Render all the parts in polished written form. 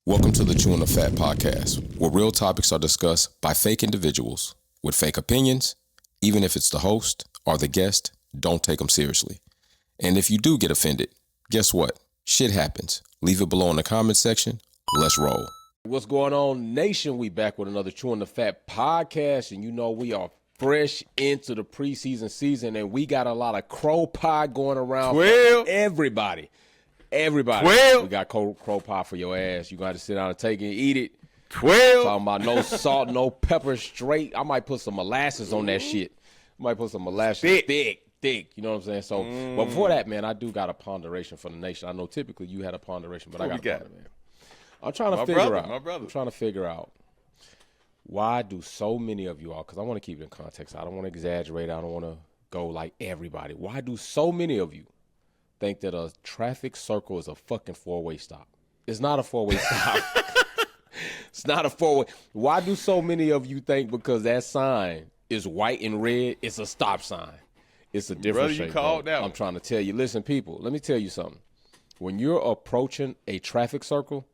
Welcome to the Chewn podcast, where real topics are discussed by fake individuals with fake opinions. Even if it's the host or the guest, don't take them seriously. And if you do get offended, guess what? Shit happens. Leave it below in the comment section. Let's roll. What's going on, nation? We back with another Chewn podcast, and you know we are fresh into the preseason season, and we got a lot of crow pie going around for everybody. Everybody. 12. We got crow pie for your ass. You got to sit down and take it and eat it. 12. Talking about no salt, no pepper, straight. I might put some molasses on that shit. I might put some molasses. Thick. You know what I'm saying? So, but before that, man, I do got a ponderation for the nation. I know typically you had a ponderation, but I got a ponderation, man. I'm trying to figure out. I'm trying to figure out why do so many of you all, because I want to keep it in context. I don't want to exaggerate. I don't want to go like everybody. Why do so many of you think that a traffic circle is a fucking four-way stop? It's not a four-way stop. It's not a four-way. Why do so many of you think because that sign is white and red, it's a stop sign? It's a different shape. Called out. I'm trying to tell you. Listen, people, let me tell you something. When you're approaching a traffic circle,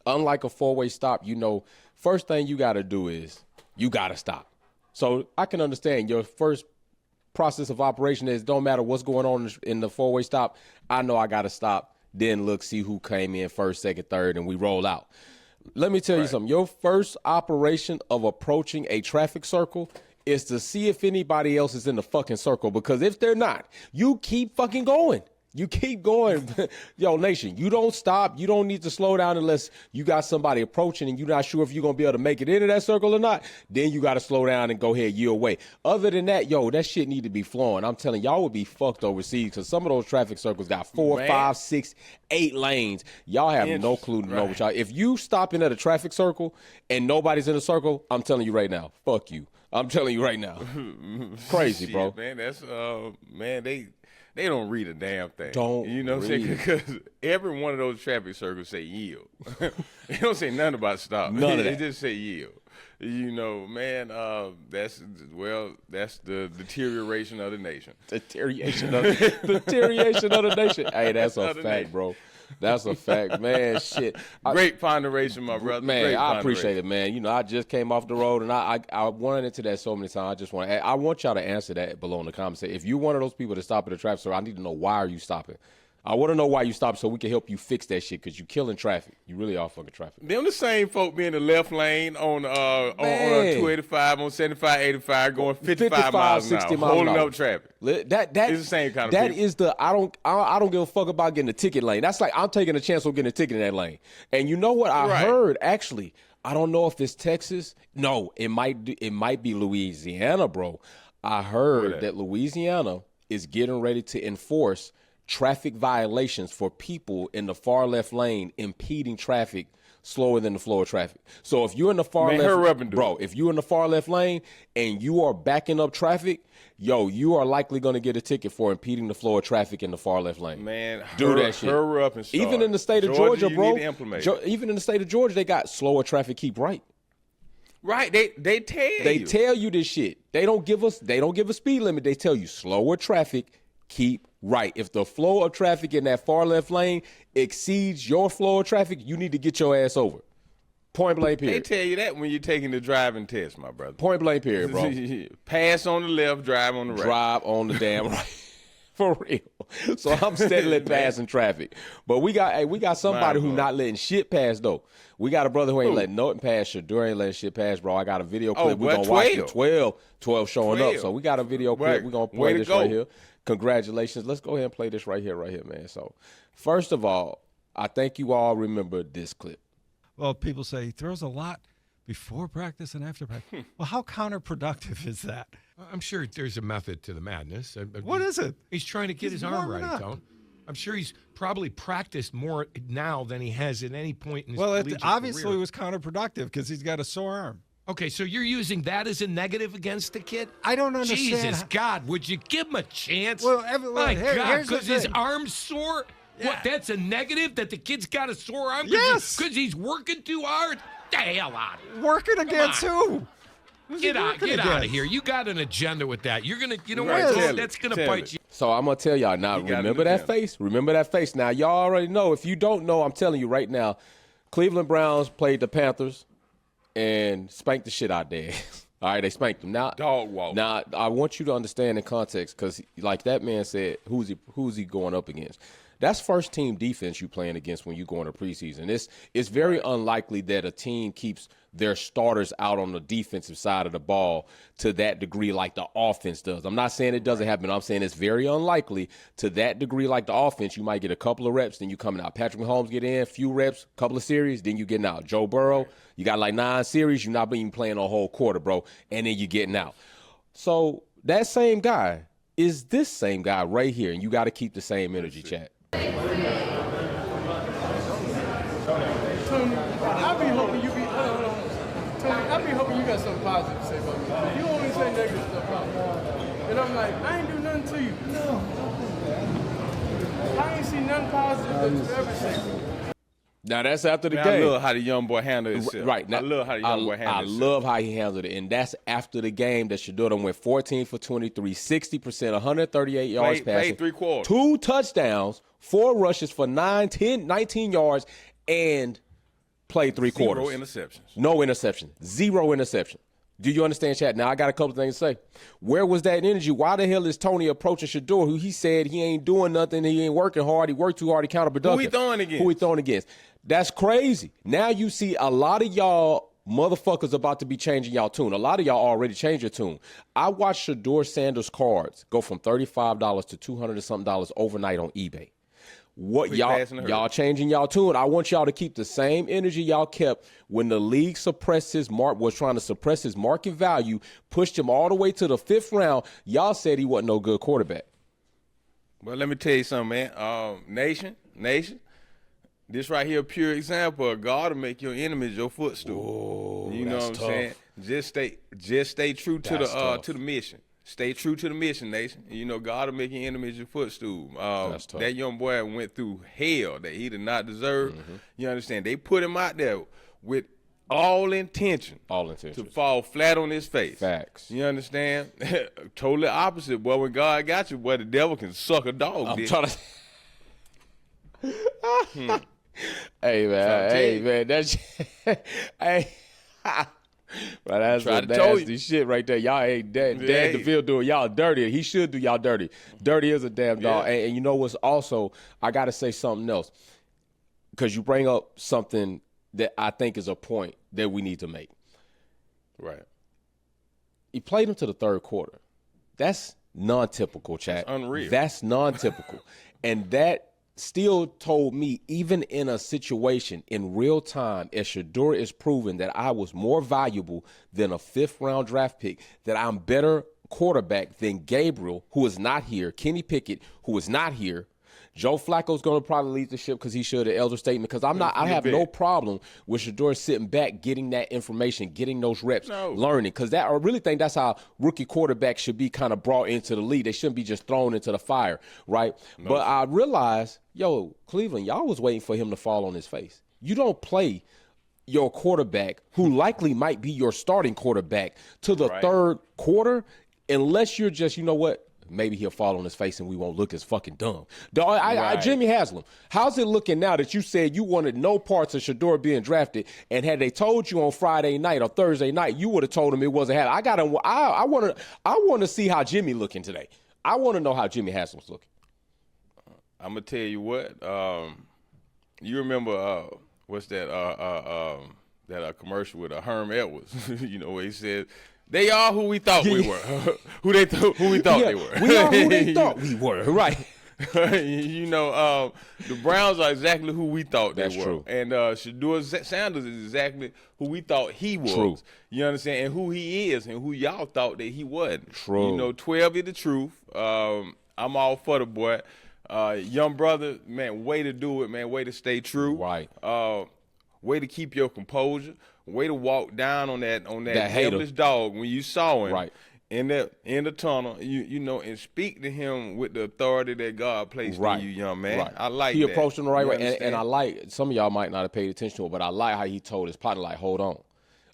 unlike a four-way stop, you know, first thing you got to do is you got to stop. So I can understand your first process of operation is don't matter what's going on in the four-way stop. I know I got to stop, then look, see who came in first, second, third, and we roll out. Let me tell you something. Your first operation of approaching a traffic circle is to see if anybody else is in the fucking circle, because if they're not, you keep fucking going. You keep going. Yo, nation, you don't stop. You don't need to slow down unless you got somebody approaching and you're not sure if you're going to be able to make it into that circle or not. Then you got to slow down and go ahead, yield away. Other than that, yo, that shit need to be flowing. I'm telling y'all would be fucked overseas because some of those traffic circles got 4, 5, 6, 8 lanes. Y'all have no clue to know what y'all. If you stopping at a traffic circle and nobody's in the circle, I'm telling you right now, fuck you. I'm telling you right now. Crazy, shit, bro. Man, that's, man, they don't read a damn thing. You know what I'm saying? Because every one of those traffic circles say yield. They don't say nothing about stop. None of that. They just say yield. You know, man, that's the deterioration of the nation. Deterioration of the nation. Hey, that's a fact, bro. That's a fact, man. Shit. Great ponderation, my brother. Man, I appreciate it, man. You know, I just came off the road, and I wanted into that so many times. I want y'all to answer that below in the comments. If you're one of those people that stop at the traffic circle, I need to know why are you stopping. I want to know why you stopped so we can help you fix that shit, because you're killing traffic. You really are fucking traffic. Them the same folk be in the left lane on 285, on 75, 85, going 55 miles an hour, holding up traffic. That is the same kind of That people. is the, I don't give a fuck about getting a ticket lane. That's like I'm taking a chance on getting a ticket in that lane. And you know what I heard, actually, I don't know if it's Texas. No, it might be Louisiana, bro. I heard that Louisiana is getting ready to enforce traffic violations for people in the far left lane impeding traffic slower than the flow of traffic. So if you're in the far left, hurry up and do it. If you're in the far left lane and you are backing up traffic, yo, you are likely going to get a ticket for impeding the flow of traffic in the far left lane. Man, that shit. Hurry up and start. Even in the state of Georgia, bro. You need to implement it. Even in the state of Georgia, they got slower traffic, keep right. Right, they tell you. They tell you this shit. They don't give a speed limit. They tell you slower traffic, keep right. If the flow of traffic in that far left lane exceeds your flow of traffic, you need to get your ass over. Point blank period. They tell you that when you're taking the driving test, my brother. Point blank period, bro. Pass on the left, drive on the right. Drive on the damn right. For real. So I'm steadily passing traffic. But we got somebody who not letting shit pass, though. We got a brother who ain't letting nothing pass. Shedeur ain't letting shit pass, bro. I got a video clip. We're going to watch it. 12 showing up. So we got a video clip. We're going to play this right here. Congratulations. Let's go ahead and play this right here, man. So first of all, I think you all remember this clip. Well, people say he throws a lot before practice and after practice. Well, how counterproductive is that? I'm sure there's a method to the madness. What is it? He's trying to get his arm right, Tone. I'm sure he's probably practiced more now than he has at any point in his collegiate career. Obviously it was counterproductive because he's got a sore arm. Okay, so you're using that as a negative against the kid? I don't understand. Jesus, God, would you give him a chance? Well, My God, because because his arm's sore? Yeah. What, that's a negative, that the kid's got a sore arm? Yes. Because he's working too hard? The hell out of here. Working against who? Get out of here. You got an agenda with that. You're going to, you know Right, what? That's going to bite you. So I'm going to tell y'all now, remember that face? Remember that face. Now, y'all already know. If you don't know, I'm telling you right now, Cleveland Browns played the Panthers and spanked the shit out there. All right, they spanked them. Now, dog walk. Now, I want you to understand the context because, like that man said, who's he going up against? That's first-team defense you playing against when you go into preseason. It's very unlikely that a team keeps their starters out on the defensive side of the ball to that degree like the offense does. I'm not saying it doesn't happen. I'm saying it's very unlikely to that degree like the offense. You might get a couple of reps, then you coming out. Patrick Mahomes get in, few reps, couple of series, then you getting out. Joe Burrow, you got like 9 series, you're not even playing a whole quarter, bro, and then you getting out. So that same guy is this same guy right here, and you got to keep the same energy, chat. Tony, I be hoping you be. Hold on. Tony, I be hoping you got something positive to say about me. You always say negative stuff about me, and I'm like, I ain't do nothing to you. No. I ain't see nothing positive that you ever say. Now that's after the game. I love how the young boy handled himself. Right. Now, I love how the young boy handled himself. I love how he handled it. And that's after the game that Shedeur went 14 for 23, 60%, 138 yards passing. Played 3 quarters. 2 touchdowns, 4 rushes for 19 yards, and played 3 quarters. 0 interceptions. No interception. 0 interception. Do you understand, chat? Now, I got a couple things to say. Where was that energy? Why the hell is Tony approaching Shedeur, who he said he ain't doing nothing, he ain't working hard, he worked too hard, he counterproductive? Who he throwing against? That's crazy. Now you see a lot of y'all motherfuckers about to be changing y'all tune. A lot of y'all already changed your tune. I watched Shedeur Sanders cards go from $35 to $200 and something overnight on eBay. What y'all changing y'all tune? I want y'all to keep the same energy y'all kept when the league was trying to suppress his market value, pushed him all the way to the 5th round. Y'all said he wasn't no good quarterback. Well, let me tell you something, man. Nation. This right here, a pure example of God to make your enemies your footstool. Oh, you know what I'm saying? Just stay true to the mission. Stay true to the mission, nation. You know, God will make your enemies your footstool. That young boy went through hell that he did not deserve. Mm-hmm. You understand? They put him out there with all intention to fall flat on his face. Facts. You understand? Totally opposite. Boy, when God got you, boy, the devil can suck a dog. I'm trying to... Hey man, that's hey. Well, that's some nasty shit right there. Y'all ain't Dan DeVille doing y'all dirty. He should do y'all dirty. Dirty is a damn dog. Yeah. And you know what's also, I got to say something else because you bring up something that I think is a point that we need to make. Right. He played him to the 3rd quarter. That's non-typical, chat. That's unreal. That's non-typical. And that still told me, even in a situation in real time, as Shedeur is proving that I was more valuable than a 5th round draft pick, that I'm better quarterback than Gabriel, who is not here, Kenny Pickett, who is not here. Joe Flacco's going to probably lead the ship because he should, the elder statement, because I have no problem with Shedeur sitting back, getting that information, getting those reps, learning, because I really think that's how rookie quarterbacks should be kind of brought into the league. They shouldn't be just thrown into the fire, right? No. But I realized, Cleveland, y'all was waiting for him to fall on his face. You don't play your quarterback, who likely might be your starting quarterback, to the 3rd quarter unless you're just, you know what, maybe he'll fall on his face and we won't look as fucking dumb. Jimmy Haslam, how's it looking now that you said you wanted no parts of Shedeur being drafted, and had they told you on Friday night or Thursday night, you would have told him it wasn't happening? I want to see how Jimmy looking today. I want to know how Jimmy Haslam's looking. I'm gonna tell you what. You remember what's that commercial with Herm Edwards? You know, where he said, "They are who we thought we were." who we thought they were. We are who they thought we were. Right. You know, the Browns are exactly who we thought they were. That's true. And Shedeur Sanders is exactly who we thought he was. True. You understand? And who he is and who y'all thought that he wasn't. True. You know, 12 is the truth. I'm all for the boy. Young brother, man, way to do it, man. Way to stay true. Right. Way to keep your composure. Way to walk down on that devilish dog when you saw him. Right. In the tunnel, you know, and speak to him with the authority that God placed in you, young man. Right. I like he that. approached him the right way, and I like, some of y'all might not have paid attention to it, but I like how he told his partner, like, hold on.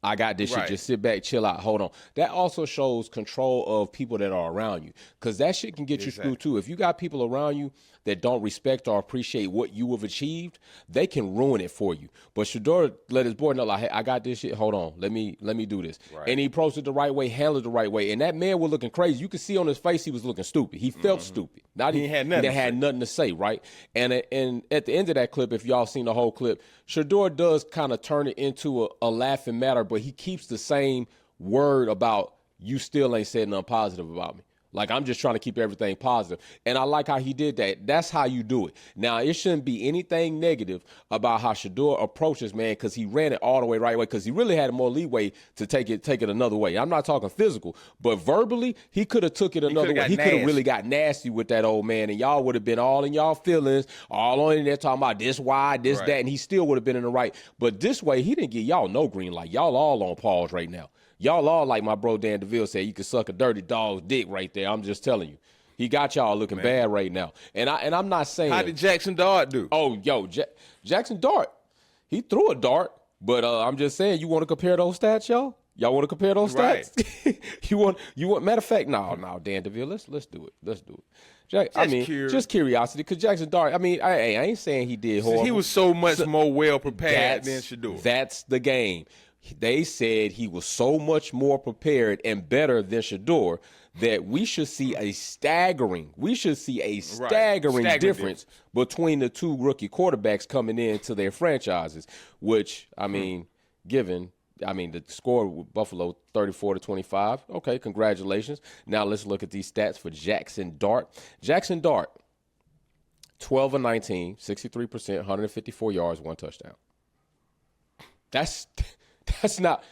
I got this shit. Just sit back, chill out, hold on. That also shows control of people that are around you, because that shit can get you screwed too. If you got people around you that don't respect or appreciate what you have achieved, they can ruin it for you. But Shedeur let his boy know, like, hey, I got this shit. Hold on, let me do this. And he approached it the right way, handled it the right way. And that man was looking crazy. You could see on his face he was looking stupid. He felt stupid. He had nothing to say, right? And at the end of that clip, if y'all seen the whole clip, Shedeur does kind of turn it into a laughing matter, but he keeps the same word about, you still ain't said nothing positive about me. Like, I'm just trying to keep everything positive. And I like how he did that. That's how you do it. Now, it shouldn't be anything negative about how Shedeur approaches, man, because he ran it all the way right way, because he really had more leeway to take it another way. I'm not talking physical, but verbally, he could have took it another way. He could have really got nasty with that old man, and y'all would have been all in y'all feelings, all on in there talking about this, why, this, that, and he still would have been in the right. But this way, he didn't give y'all no green light. Y'all all on pause right now. Y'all all, like my bro Dan DeVille said, you can suck a dirty dog's dick right there. I'm just telling you. He got y'all looking bad right now. And I'm not saying. How did Jackson Dart do? Oh, yo, Jackson Dart. He threw a dart, but I'm just saying, you want to compare those stats, y'all? Y'all want to compare those stats? you want matter of fact, no, Dan DeVille, let's do it. Let's do it. Just curiosity, because Jackson Dart, I ain't saying he did horrible. He was so much more well prepared than Shedeur. That's the game. They said he was so much more prepared and better than Shedeur that we should see a staggering difference between the two rookie quarterbacks coming into their franchises, which, given the score with Buffalo 34-25. Okay, congratulations. Now let's look at these stats for Jackson Dart. Jackson Dart, 12 of 19, 63%, 154 yards, 1 touchdown. That's not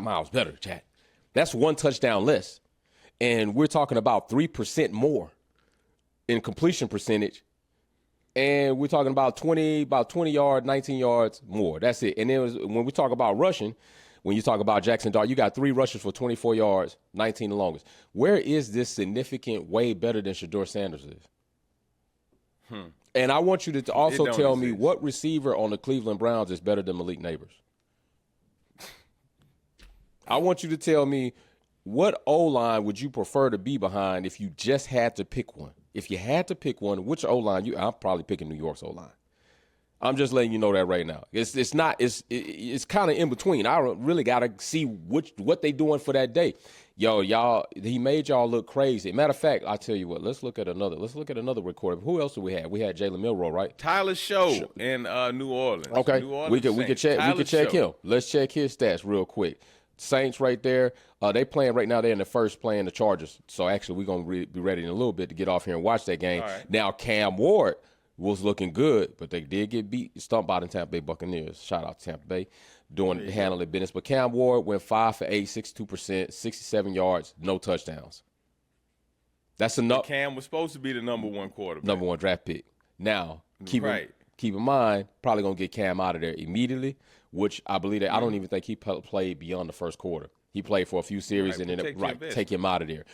miles better, Jack. That's 1 touchdown less. And we're talking about 3% more in completion percentage. And we're talking about 20 yards, 19 yards more. That's it. And then when we talk about rushing, when you talk about Jackson Dart, you got 3 rushes for 24 yards, 19 the longest. Where is this significant way better than Shedeur Sanders is? And I want you to also tell me what receiver on the Cleveland Browns is better than Malik Neighbors. I want you to tell me, what O-line would you prefer to be behind if you just had to pick one? If you had to pick one, which O-line? I'm probably picking New York's O-line. I'm just letting you know that right now. It's kind of in between. I really got to see what they doing for that day. Y'all, he made y'all look crazy. Matter of fact, I tell you what, let's look at another recorder. Who else do we have? We had Jalen Milroe, right? Tyler Show in New Orleans. Okay, New Orleans we could check him. Let's check his stats real quick. Saints right there. They playing right now. They're in the first, playing the Chargers. So actually, we're going to be ready in a little bit to get off here and watch that game. Right. Now, Cam Ward was looking good, but they did get stumped by the Tampa Bay Buccaneers. Shout out to Tampa Bay handling business. But Cam Ward went 5 for 8, 62%, 67 yards, no touchdowns. That's enough. Cam was supposed to be the number 1 quarterback. Number 1 draft pick. Now, keep in mind, probably going to get Cam out of there immediately, which I believe that I don't even think he played beyond the first quarter. He played for a few series and then take him out of there.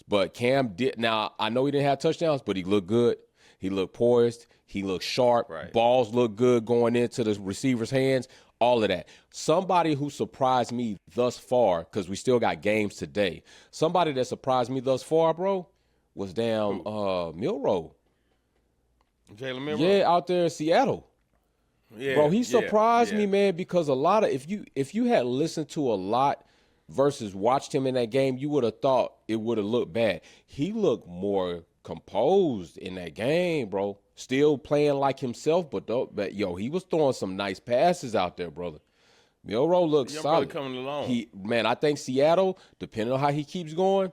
But Cam did. Now, I know he didn't have touchdowns, but he looked good. He looked poised. He looked sharp. Right. Balls looked good going into the receiver's hands. All of that. Somebody who surprised me thus far, because we still got games today. Somebody that surprised me thus far, bro, was Milroe. Jalen Milroe? Yeah, out there in Seattle. Yeah, bro, he surprised me, man, because a lot of if you had listened to a lot versus watched him in that game, you would have thought it would have looked bad. He looked more composed in that game, bro. Still playing like himself, but he was throwing some nice passes out there, brother. Milroe looks solid. Coming along. I think Seattle, depending on how he keeps going,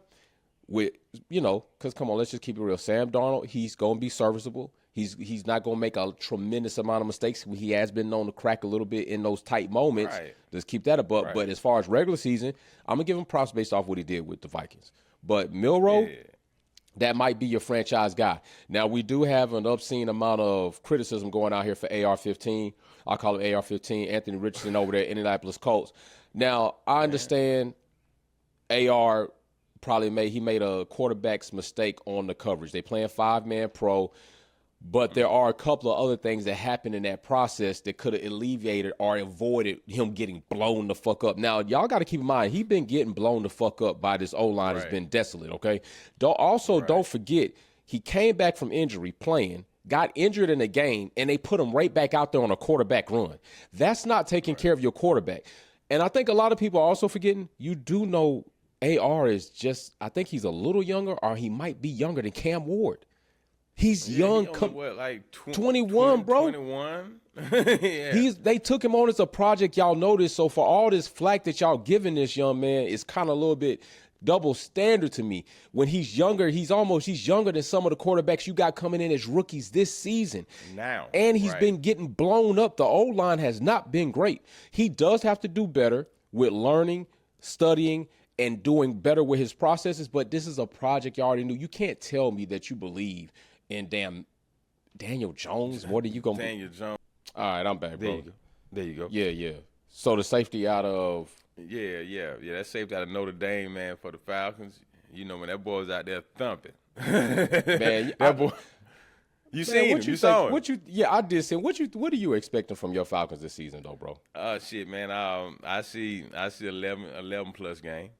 because come on, let's just keep it real. Sam Darnold, he's gonna be serviceable. He's not going to make a tremendous amount of mistakes. He has been known to crack a little bit in those tight moments. Right. Let's keep that above. Right. But as far as regular season, I'm going to give him props based off what he did with the Vikings. But Milroe, that might be your franchise guy. Now, we do have an obscene amount of criticism going out here for AR-15. I'll call it AR-15, Anthony Richardson over there at Indianapolis Colts. Now, I understand AR probably made a quarterback's mistake on the coverage. They playing 5-man pro. But there are a couple of other things that happened in that process that could have alleviated or avoided him getting blown the fuck up. Now, y'all got to keep in mind, he's been getting blown the fuck up by this O-line. It's been desolate, okay? Don't forget, he came back from injury playing, got injured in a game, and they put him right back out there on a quarterback run. That's not taking care of your quarterback. And I think a lot of people are also forgetting, you do know AR is just, I think he's a little younger, or he might be younger than Cam Ward. He's young. He only, like 21, bro. 21. Yeah. They took him on as a project, y'all noticed. So for all this flack that y'all giving this young man, it's kind of a little bit double standard to me. When he's younger, he's younger than some of the quarterbacks you got coming in as rookies this season. Now. And he's been getting blown up. The O-line has not been great. He does have to do better with learning, studying, and doing better with his processes. But this is a project you already knew. You can't tell me that you believe in damn Daniel Jones. What are you going to Daniel Jones. All right, I'm back, bro. There you go. Yeah. So the safety out of... Yeah. That safety out of Notre Dame, man, for the Falcons. You know, when that boy's out there thumping. Man, that boy... You seen him. You saw him. I did see him. What are you expecting from your Falcons this season, though, bro? Shit, man. I see 11 plus game.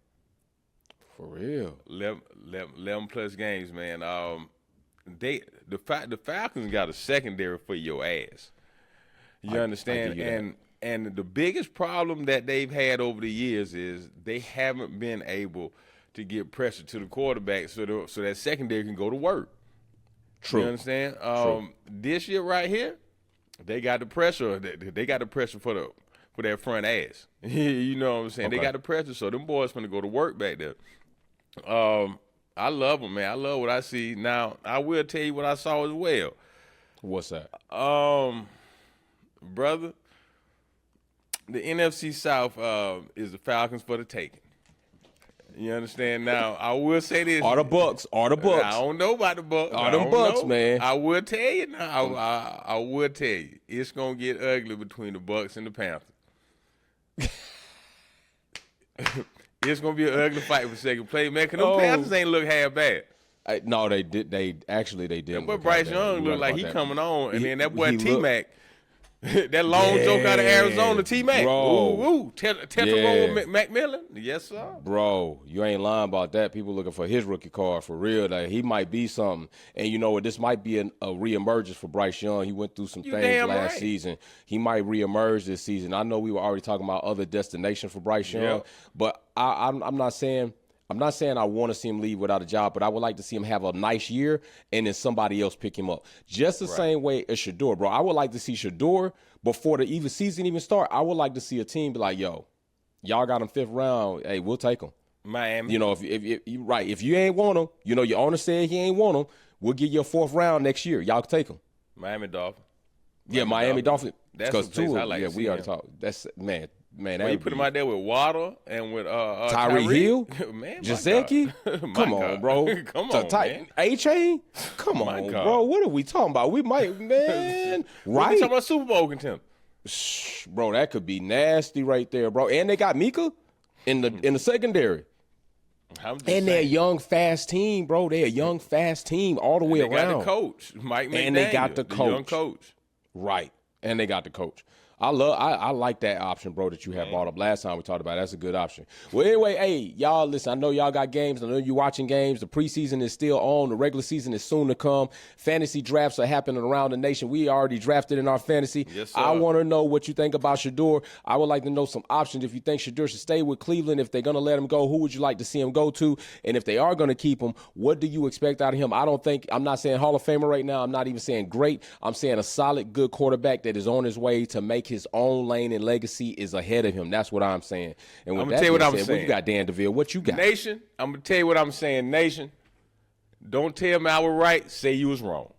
For real. 11 plus games, man. The Falcons got a secondary for your ass. You understand? And the biggest problem that they've had over the years is they haven't been able to get pressure to the quarterback so that secondary can go to work. True. You understand? True. This year right here, they got the pressure. They got the pressure for that front ass. You know what I'm saying? Okay. They got the pressure, so them boys finna go to work back there. I love them, man. I love what I see. Now, I will tell you what I saw as well. What's that? Brother, the NFC South is the Falcons for the taking. You understand? Now, I will say this. Are the Bucks. I don't know about the Bucks. Are the Bucks, man. I will tell you now. I will tell you. It's going to get ugly between the Bucks and the Panthers. It's going to be an ugly fight for second place, man, because them Panthers ain't look half bad. No, they did. They did. But Bryce Young looked like he coming on, and then that boy T-Mac, that long joke out of Arizona, T-Mac. Bro. Tetrarone Macmillan. Yes, sir. Bro, you ain't lying about that. People looking for his rookie card for real. Like, he might be something. And you know what? This might be a reemergence for Bryce Young. He went through some things last season. He might reemerge this season. I know we were already talking about other destinations for Bryce Young, but I'm not saying I want to see him leave without a job, but I would like to see him have a nice year and then somebody else pick him up. Just the same way as Shedeur, bro. I would like to see Shedeur before the season even start. I would like to see a team be like, yo, y'all got him 5th round. Hey, we'll take him. Miami. You know, if you ain't want him, you know, your owner said he ain't want him, we'll give you a 4th round next year. Y'all can take him. Miami Dolphins. Miami Dolphins. That's the place I like to see we already him. talked. That's, man, when you put him out there with Water and with Tyreek Hill, man, Gesicki, come on, bro. Come on, man. A-Chain, come on, bro. What are we talking about? We might, man. Right? We talking about Super Bowl contender. Bro, that could be nasty right there, bro. And they got Mika in the secondary. And they're a young, fast team, bro. They're a young, fast team all the way around. They got the coach, Mike McDaniel. And they got the coach. Young coach. Right. And they got the coach. I like that option, bro, that you had brought up last time we talked about it. That's a good option. Well, anyway, hey, y'all, listen, I know y'all got games. I know you're watching games. The preseason is still on. The regular season is soon to come. Fantasy drafts are happening around the nation. We already drafted in our fantasy. Yes, sir. I want to know what you think about Shedeur. I would like to know some options. If you think Shedeur should stay with Cleveland, if they're going to let him go, who would you like to see him go to? And if they are going to keep him, what do you expect out of him? I'm not saying Hall of Famer right now. I'm not even saying great. I'm saying a solid, good quarterback that is on his way to make his own lane and legacy is ahead of him. That's what I'm saying. And I'm going to tell you what I'm saying. What you got, Dan DeVille? What you got? Nation, I'm going to tell you what I'm saying. Nation, don't tell me I was right. Say you was wrong.